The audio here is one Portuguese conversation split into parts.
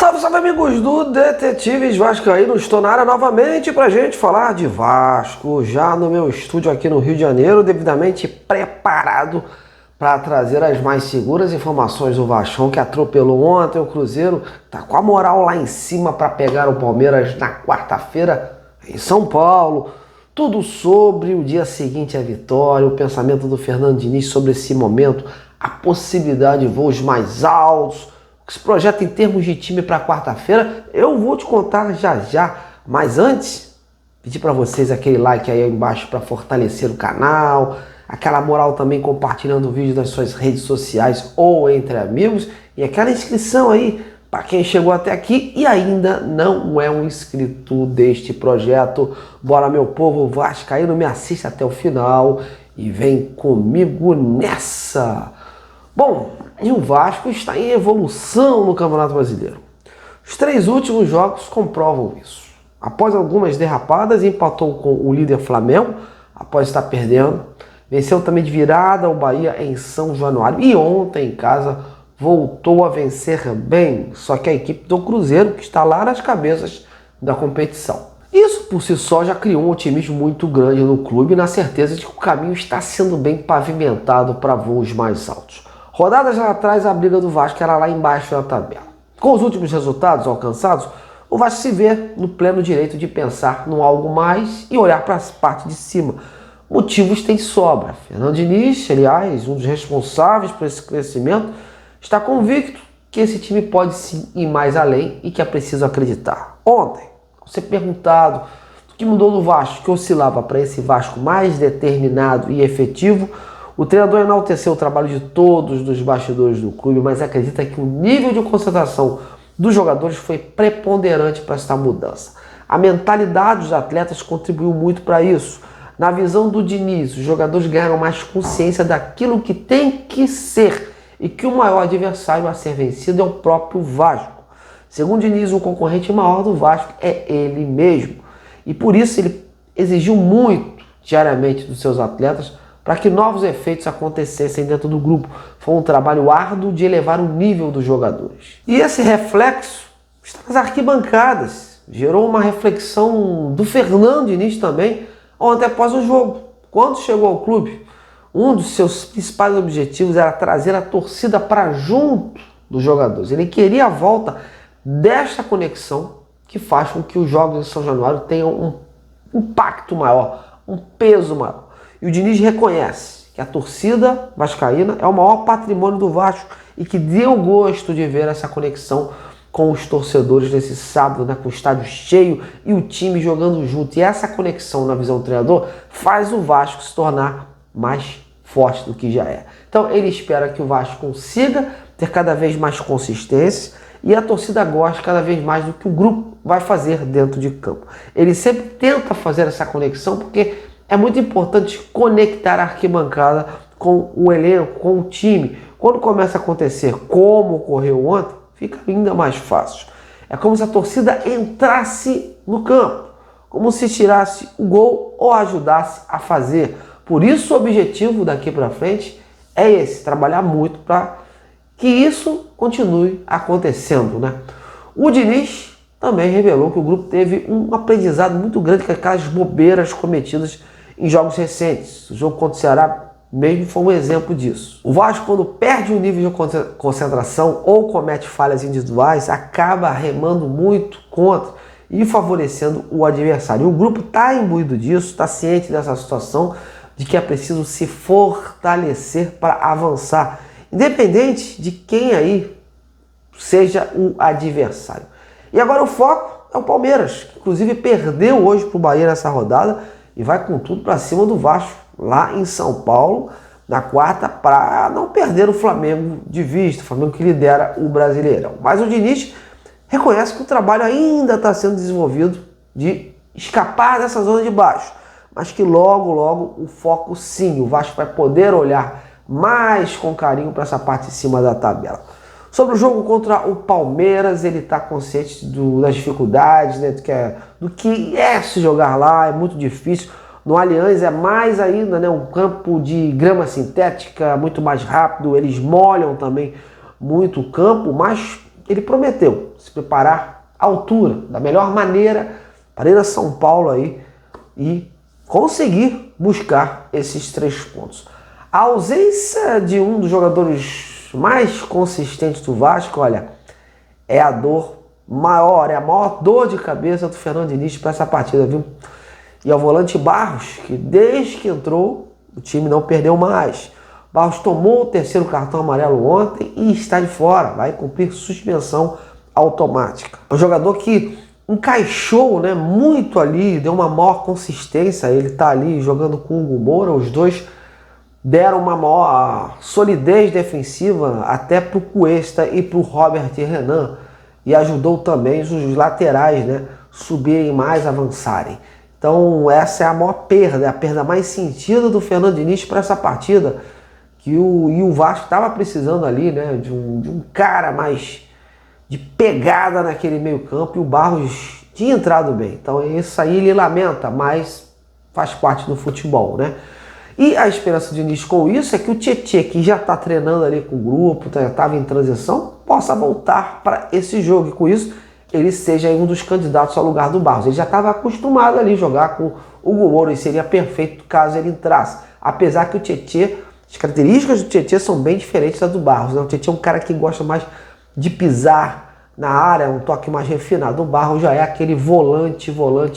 Salve, salve amigos do Detetives Vascaínos, estou na área novamente pra gente falar de Vasco, já no meu estúdio aqui no Rio de Janeiro, devidamente preparado para trazer as mais seguras informações do Vascão, que atropelou ontem o Cruzeiro, tá com a moral lá em cima para pegar o Palmeiras na quarta-feira em São Paulo. Tudo sobre o dia seguinte à vitória, o pensamento do Fernando Diniz sobre esse momento, a possibilidade de voos mais altos, que se projeta em termos de time para quarta-feira, eu vou te contar já já. Mas antes, pedir para vocês aquele like aí embaixo para fortalecer o canal, aquela moral também compartilhando o vídeo nas suas redes sociais ou entre amigos, e aquela inscrição aí para quem chegou até aqui e ainda não é um inscrito deste projeto. Bora, meu povo vascaíno, me assista até o final e vem comigo nessa! Bom, e o Vasco está em evolução no Campeonato Brasileiro. Os 3 últimos jogos comprovam isso. Após algumas derrapadas, empatou com o líder Flamengo, após estar perdendo. Venceu também de virada o Bahia em São Januário. E ontem, em casa, voltou a vencer bem. Só que a equipe do Cruzeiro, que está lá nas cabeças da competição. Isso por si só já criou um otimismo muito grande no clube, na certeza de que o caminho está sendo bem pavimentado para voos mais altos. Rodadas lá atrás, a briga do Vasco era lá embaixo da tabela. Com os últimos resultados alcançados, o Vasco se vê no pleno direito de pensar no algo mais e olhar para as partes de cima. Motivos tem sobra. Fernando Diniz, aliás, um dos responsáveis por esse crescimento, está convicto que esse time pode sim ir mais além e que é preciso acreditar. Ontem, ao ser perguntado o que mudou do Vasco, que oscilava para esse Vasco mais determinado e efetivo, o treinador enalteceu o trabalho de todos os bastidores do clube, mas acredita que o nível de concentração dos jogadores foi preponderante para essa mudança. A mentalidade dos atletas contribuiu muito para isso. Na visão do Diniz, os jogadores ganharam mais consciência daquilo que tem que ser e que o maior adversário a ser vencido é o próprio Vasco. Segundo Diniz, o concorrente maior do Vasco é ele mesmo. E por isso ele exigiu muito diariamente dos seus atletas para que novos efeitos acontecessem dentro do grupo. Foi um trabalho árduo de elevar o nível dos jogadores. E esse reflexo está nas arquibancadas. Gerou uma reflexão do Fernando Diniz também, ontem após o jogo. Quando chegou ao clube, um dos seus principais objetivos era trazer a torcida para junto dos jogadores. Ele queria a volta desta conexão que faz com que os jogos de São Januário tenham um impacto maior, um peso maior. E o Diniz reconhece que a torcida vascaína é o maior patrimônio do Vasco e que deu gosto de ver essa conexão com os torcedores nesse sábado, né, com o estádio cheio e o time jogando junto. E essa conexão, na visão do treinador, faz o Vasco se tornar mais forte do que já é. Então ele espera que o Vasco consiga ter cada vez mais consistência e a torcida goste cada vez mais do que o grupo vai fazer dentro de campo. Ele sempre tenta fazer essa conexão porque é muito importante conectar a arquibancada com o elenco, com o time. Quando começa a acontecer como ocorreu ontem, fica ainda mais fácil. É como se a torcida entrasse no campo, como se tirasse o gol ou ajudasse a fazer. Por isso o objetivo daqui para frente é esse, trabalhar muito para que isso continue acontecendo, né? O Diniz também revelou que o grupo teve um aprendizado muito grande com aquelas bobeiras cometidas em jogos recentes. O jogo contra o Ceará mesmo foi um exemplo disso. O Vasco, quando perde o nível de concentração ou comete falhas individuais, acaba remando muito contra e favorecendo o adversário. E o grupo está imbuído disso, está ciente dessa situação, de que é preciso se fortalecer para avançar, independente de quem aí seja o adversário. E agora o foco é o Palmeiras, que inclusive perdeu hoje para o Bahia nessa rodada, e vai com tudo para cima do Vasco, lá em São Paulo, na quarta, para não perder o Flamengo de vista, o Flamengo que lidera o Brasileirão. Mas o Diniz reconhece que o trabalho ainda está sendo desenvolvido de escapar dessa zona de baixo, mas que logo, logo o foco sim, o Vasco vai poder olhar mais com carinho para essa parte de cima da tabela. Sobre o jogo contra o Palmeiras, ele está consciente das dificuldades, né, do que é se jogar lá, é muito difícil. No Allianz é mais ainda, né, um campo de grama sintética, muito mais rápido, eles molham também muito o campo, mas ele prometeu, se preparar à altura, da melhor maneira, para ir a São Paulo aí e conseguir buscar esses 3 pontos. A ausência de um dos jogadores mais consistentes do Vasco, olha, é a dor maior, é a maior dor de cabeça do Fernando Diniz para essa partida, viu? E ao volante Barros, que desde que entrou, o time não perdeu mais. Barros tomou o 3º cartão amarelo ontem e está de fora, vai cumprir suspensão automática. Um jogador que encaixou, né, muito ali, deu uma maior consistência, ele está ali jogando com o Hugo Moura, os dois deram uma maior solidez defensiva até para o Cuesta e para o Robert Renan, e ajudou também os laterais, né, subirem mais, avançarem. Então essa é a maior perda, a perda mais sentida do Fernando Diniz para essa partida, que o Vasco estava precisando ali, né, de um cara mais de pegada naquele meio campo, e o Barros tinha entrado bem. Então isso aí ele lamenta, mas faz parte do futebol, né? E a esperança de Diniz com isso é que o Tietê, que já está treinando ali com o grupo, já estava em transição, possa voltar para esse jogo, e com isso ele seja um dos candidatos ao lugar do Barros. Ele já estava acostumado ali a jogar com o Hugo Moura e seria perfeito caso ele entrasse. Apesar que o Tietê, as características do Tietê são bem diferentes das do Barros, né? O Tietê é um cara que gosta mais de pisar na área, um toque mais refinado. O Barros já é aquele volante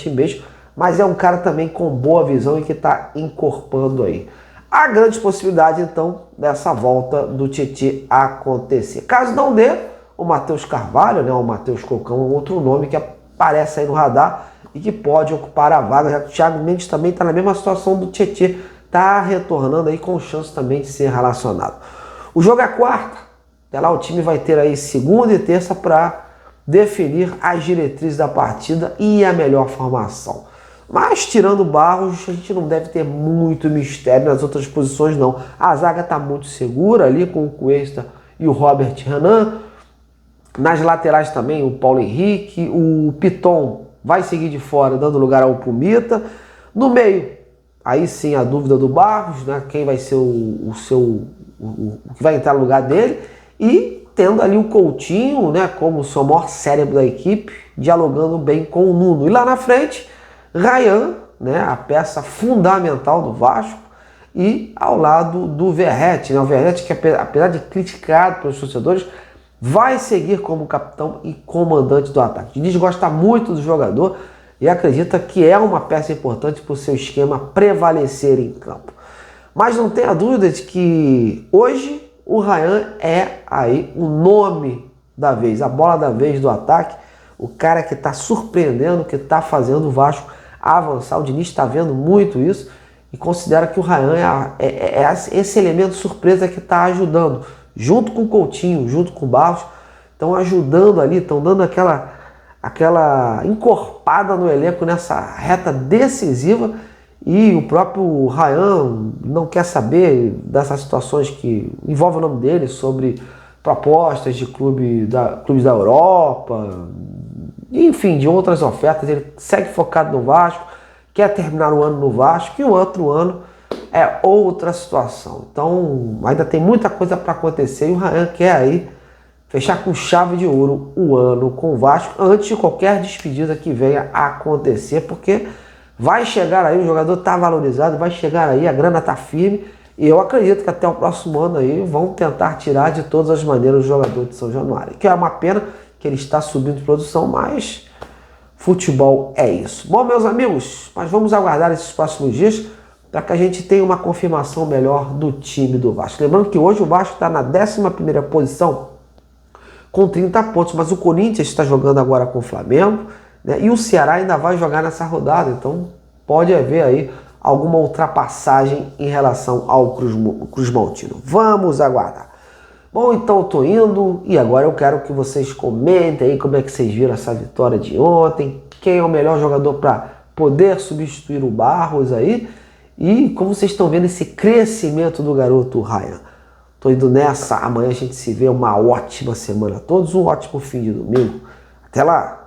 mesmo, mas é um cara também com boa visão e que está encorpando aí. Há grande possibilidade, então, dessa volta do Tietê acontecer. Caso não dê, o Matheus Carvalho, né, o Matheus Cocão, é um outro nome que aparece aí no radar e que pode ocupar a vaga, já que o Thiago Mendes também está na mesma situação do Tietê, está retornando aí com chance também de ser relacionado. O jogo é quarta. Até lá o time vai ter aí segunda e terça para definir as diretrizes da partida e a melhor formação. Mas tirando o Barros, a gente não deve ter muito mistério nas outras posições não. A zaga está muito segura ali com o Cuesta e o Robert Renan. Nas laterais também o Paulo Henrique, o Piton vai seguir de fora dando lugar ao Pumita. No meio, aí sim a dúvida do Barros, né? Quem vai ser o que vai entrar no lugar dele. E tendo ali o Coutinho, né, como o seu maior cérebro da equipe, dialogando bem com o Nuno. E lá na frente, Ryan, né, a peça fundamental do Vasco, e ao lado do Verratti, né, o Verratti que apesar de criticado pelos torcedores, vai seguir como capitão e comandante do ataque. O Diniz gosta muito do jogador e acredita que é uma peça importante para o seu esquema prevalecer em campo. Mas não tenha dúvida de que hoje o Ryan é aí o nome da vez, a bola da vez do ataque, o cara que está surpreendendo, que está fazendo o Vasco avançar. O Diniz está vendo muito isso e considera que o Ryan é esse elemento surpresa que está ajudando, junto com o Coutinho, junto com o Barros, estão ajudando ali, estão dando aquela encorpada no elenco nessa reta decisiva. E o próprio Ryan não quer saber dessas situações que envolvem o nome dele, sobre propostas de clubes da Europa, enfim, de outras ofertas. Ele segue focado no Vasco, quer terminar o ano no Vasco, e o outro ano é outra situação. Então ainda tem muita coisa para acontecer e o Ryan quer aí fechar com chave de ouro o ano com o Vasco antes de qualquer despedida que venha a acontecer, porque vai chegar aí, o jogador está valorizado, vai chegar aí, a grana está firme, e eu acredito que até o próximo ano aí vão tentar tirar de todas as maneiras o jogador de São Januário. Que é uma pena que ele está subindo de produção, mas futebol é isso. Bom, meus amigos, mas vamos aguardar esses próximos dias para que a gente tenha uma confirmação melhor do time do Vasco. Lembrando que hoje o Vasco está na 11ª posição com 30 pontos, mas o Corinthians está jogando agora com o Flamengo, né? E o Ceará ainda vai jogar nessa rodada, então pode haver aí alguma ultrapassagem em relação ao Cruzmaltino. Vamos aguardar. Bom, então eu tô indo e agora eu quero que vocês comentem aí como é que vocês viram essa vitória de ontem, quem é o melhor jogador para poder substituir o Barros aí e como vocês estão vendo esse crescimento do garoto Ryan. Tô indo nessa, amanhã a gente se vê, uma ótima semana a todos, um ótimo fim de domingo. Até lá!